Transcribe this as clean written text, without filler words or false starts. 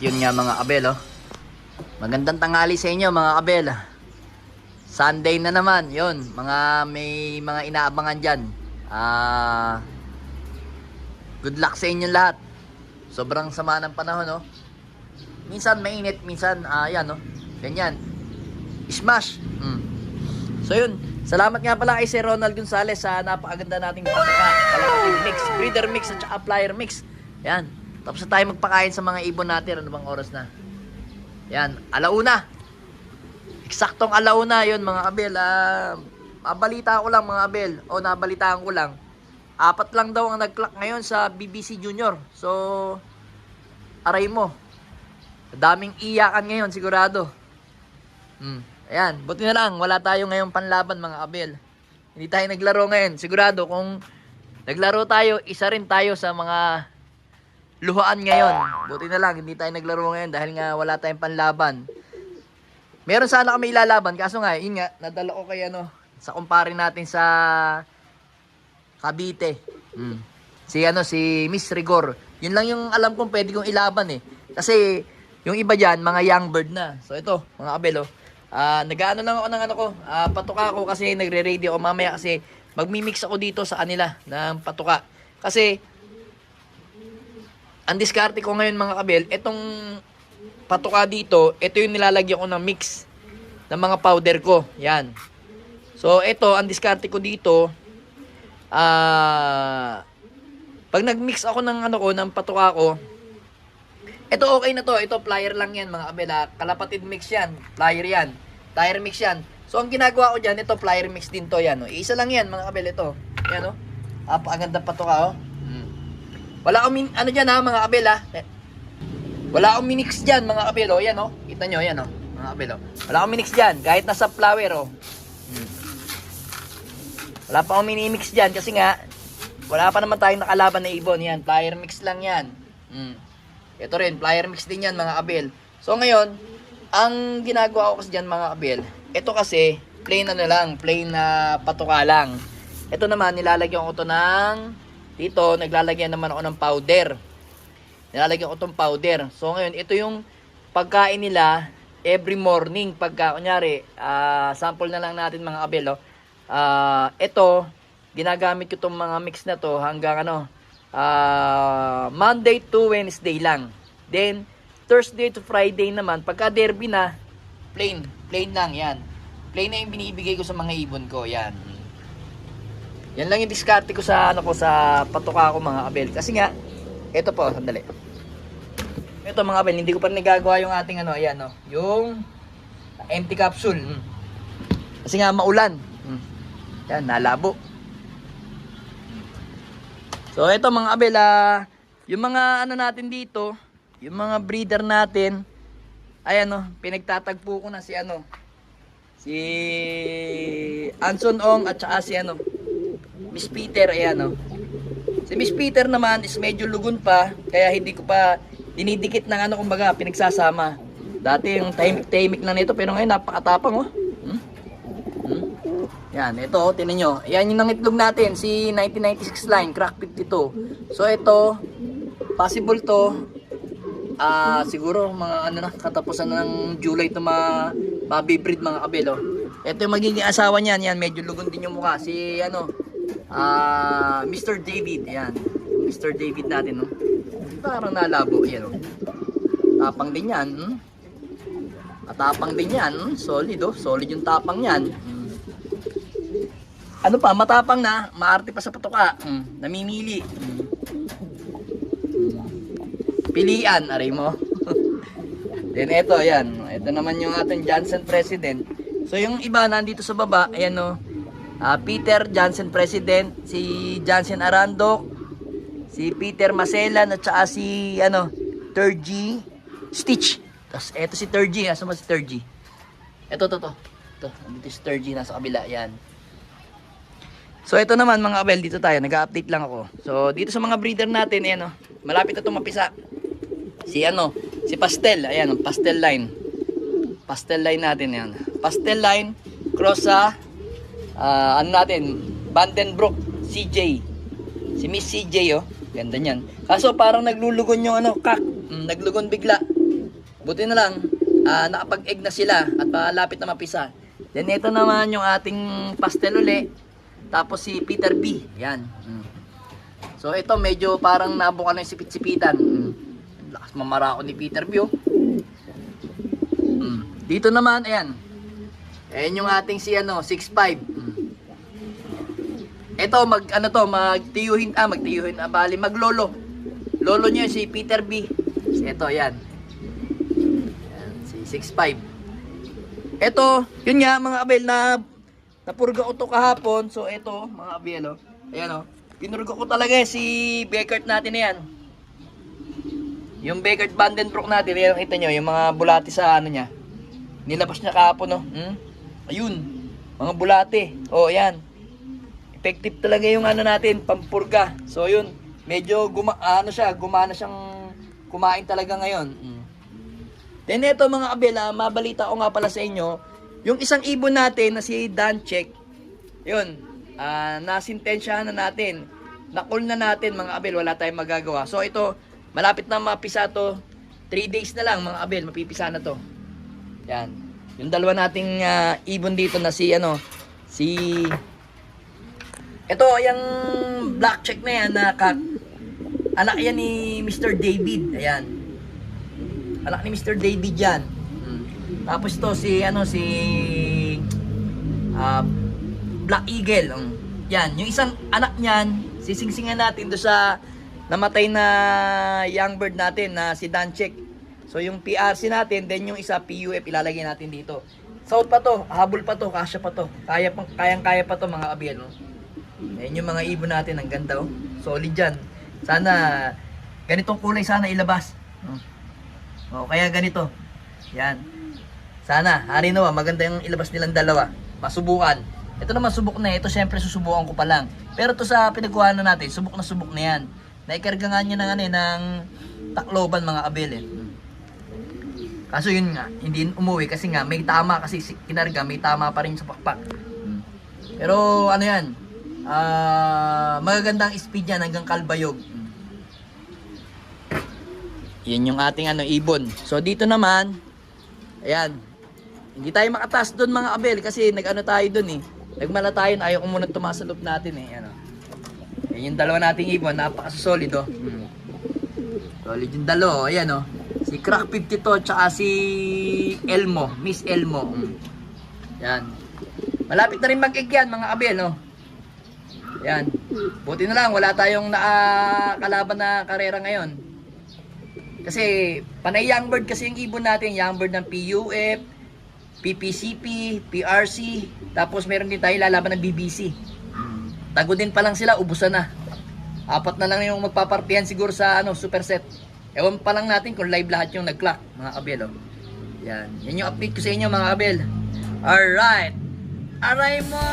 Yun nga mga kabel, oh. Magandang tanghali sa inyo mga kabel. Sunday na naman, yun. May mga inaabangan dyan. Good luck sa inyo lahat. Sobrang sama ng panahon, oh. Minsan mainit, minsan, yan, oh. Ganyan. Smash. So yun. Salamat nga pala kay Sir Ronald Gonzales sa napakaganda nating kalapatid mix, breeder mix at saka flyer mix. Yan. Tapos na tayo magpakain sa mga ibon natin. Ano bang oras na? Yan, alauna. Eksaktong alauna yun mga kabel. Nabalita ko lang mga kabel. O nabalitaan ko lang. 4 lang daw ang nag-clock ngayon sa BBC Junior. So, aray mo. Daming iyakan ngayon sigurado. Ayan, buti na lang. Wala tayo ngayong panlaban mga kabel. Hindi tayo naglaro ngayon. Sigurado kung naglaro tayo, isa rin tayo sa mga luhaan ngayon. Buti na lang, hindi tayo naglaro ngayon dahil nga wala tayong panlaban. Meron sana kami ilalaban, kaso nga, yun nga, nadala ko kay sa kumpare natin sa Cavite. Si Miss Rigor. Yun lang yung alam kong pwede kong ilaban eh. Kasi, yung iba dyan, mga young bird na. So ito, mga kabel, nag-ano lang ako ng patuka ko kasi nagre-ready ako mamaya kasi magmi-mix ako dito sa kanila ng patuka. Kasi, ang diskarte ko ngayon mga kabel, itong patuka dito, ito yung nilalagyan ko ng mix ng mga powder ko. Yan. So, ito, ang diskarte ko dito, pag nag-mix ako ng ng patuka ko, ito okay na to. Ito, flyer lang yan mga kabel. Kalapatid mix yan. Flyer yan. Tire mix yan. So, ang ginagawa ko dyan, ito, flyer mix din to. Yan, isa lang yan mga kabel. Ito. Yan, Apakaganda patuka, Wala akong dyan mga kabel Wala akong minix dyan mga kabel Yan kita nyo yan mga kabel Wala akong minix dyan kahit nasa flower Wala pa akong minimix dyan kasi nga wala pa naman tayong nakalaban na ibon. Yan, flyer mix lang yan. Ito rin, flyer mix din yan mga kabel. So ngayon, ang ginagawa ko kasi dyan mga kabel, ito kasi plain plain na patuka lang. Ito naman nilalagyan ko to ng dito, naglalagyan naman ako ng powder. Nilalagyan ko tong powder. So ngayon, ito yung pagkain nila every morning. Pagka, kunyari, sample na lang natin mga kabel. Ito, ginagamit ko tong mga mix na to hanggang Monday to Wednesday lang. Then, Thursday to Friday naman, pagka derby na, plain lang yan. Plain na yung binibigay ko sa mga ibon ko. Yan. Yan lang yung diskarte ko sa sa patuka ko mga kabel. Kasi nga, ito po, sandali. Ito mga kabel, hindi ko pa nagagawa yung ating yung empty capsule. Kasi nga maulan. Yan, nalabo. So ito mga kabel, yung mga natin dito, yung mga breeder natin, ay pinagtatagpo ko na si Anson Ong at saka si Miss Peter, ayan Si Miss Peter naman is medyo lugon pa, kaya hindi ko pa dinidikit ng kumbaga, pinagsasama. Dati yung tahimik na nito, pero ngayon napakatapang Yan, ito tinan nyo. Yan yung nangitlog natin, si 1996 line, crack 52. So ito, possible to, siguro mga katapusan ng July to mabibreed mga kabel Ito yung magiging asawa niyan, yan medyo lugon din yung mukha. Si Mr. David, yan. Mr. David natin, Parang nalabo, yan, Tapang din yan, Matapang din yan, solid, solid yung tapang yan. Matapang na, maarte pa sa patuka. Namimili. Pilian, aray mo. Then ito, yan. Ito naman yung ating Johnson President. So yung iba nandito sa baba, ayan Peter Johnson President, si Johnson Arandok, si Peter Maselan at saka si Turgy Stitch. Tapos eto si Turgy, nasa si Turgy. Ito, nandito si Turgy nasa kabila, yan. So ito naman mga kabel, dito tayo, nag-update lang ako. So dito sa mga breeder natin, ayan malapit na tumapisa. Si Pastel, ayan, pastel line. Pastel line natin yan. Pastel line cross sa Vandenbroek CJ. Si Miss CJ Ganda niyan. Kaso parang naglulugon yung kak. Naglugon bigla. Buti na lang, nakapag-egg na sila at malapit na mapisa. Then ito naman yung ating pastel uli. Tapos si Peter B. Yan. So ito medyo parang nabukan ng sipit-sipitan. Lakas mamarako ni Peter B. Oh. Dito naman, ayan. Ayan yung ating si 6'5". Ito magtiyuhin, bali maglolo. Lolo niya si Peter B. Ito, yan. Si 6'5". Ito, yun nga mga abel na napurga ko to kahapon. So ito, mga abel, oh. Ayan, oh. Pinurga ko talaga si Beckert natin na yan. Yung Beckert Vandenbroek natin, ayan, kita nyo, yung mga bulati sa niya. Nilabas niya kahapon, no? Ayun, mga bulati. Oh, ayan. Effective talaga yung natin, pampurga. So yun, medyo gumana siyang kumain talaga ngayon. Then ito mga abel, mabalita ko nga pala sa inyo, yung isang ibon natin na si Danchek, yun, nasintensyahan na natin. Nakul na natin mga abel, wala tayong magagawa. So ito, malapit na mapisa to. 3 days na lang mga abel, mapipisa na to. Yan. Yung dalawa nating ibon dito na si ito, yung black check na yan, anak yan ni Mr. David. Ayan. Anak ni Mr. David yan. Tapos ito si Black Eagle. Yan, yung isang anak niyan, sisingsingan natin do sa namatay na young bird natin na si Danchek. So yung PRC natin, then yung isa PUF ilalagay natin dito. South pa to, habol pa to, kasya pa to. Kayang-kaya pa to mga abel, no. Ayan yung mga ibon natin, ang ganda, oh. Solid dyan. Sana ganitong kulay sana ilabas. O kaya ganito. Yan. Sana, maganda yung ilabas nilang dalawa. Masubukan. Ito naman subok na. Ito syempre susubukan ko pa lang. Pero to sa pinagkuhan natin, subok na yan. Naikarga nga niya ng Tacloban mga abel, eh. Kaso yun nga, hindi umuwi kasi nga may tama kasi kinarga, may tama pa rin sa pakpak. Pero ano yan, magagandang speed yan hanggang Kalbayog. Yan yung ating ibon. So dito naman, ayan, hindi tayo makataas doon mga abel kasi tayo doon, eh. Nagmala tayo, ayaw ko muna tumaas sa loob natin, eh. Yan yung dalawa nating ibon, napaka-solid, oh. Solid yung dalawa, ayan, oh. Si Crack 52 tsaka si Elmo, Miss Elmo. Yan. Malapit na rin mag-egg yan mga abel, no? Yan. Buti na lang, wala tayong nakakalaban na karera ngayon. Kasi, panay young bird kasi yung ibon natin. Young bird ng PUF, PPCP, PRC. Tapos meron din tayo lalaban ng BBC. Tago din pa lang sila, ubusan na. 4 na lang yung magpapartihan siguro sa superset. Ewan pa lang natin kung live lahat yung nag-clock, mga kabel, oh. Yan. Yan yung update ko sa inyo, mga kabel. Alright. Aray mo!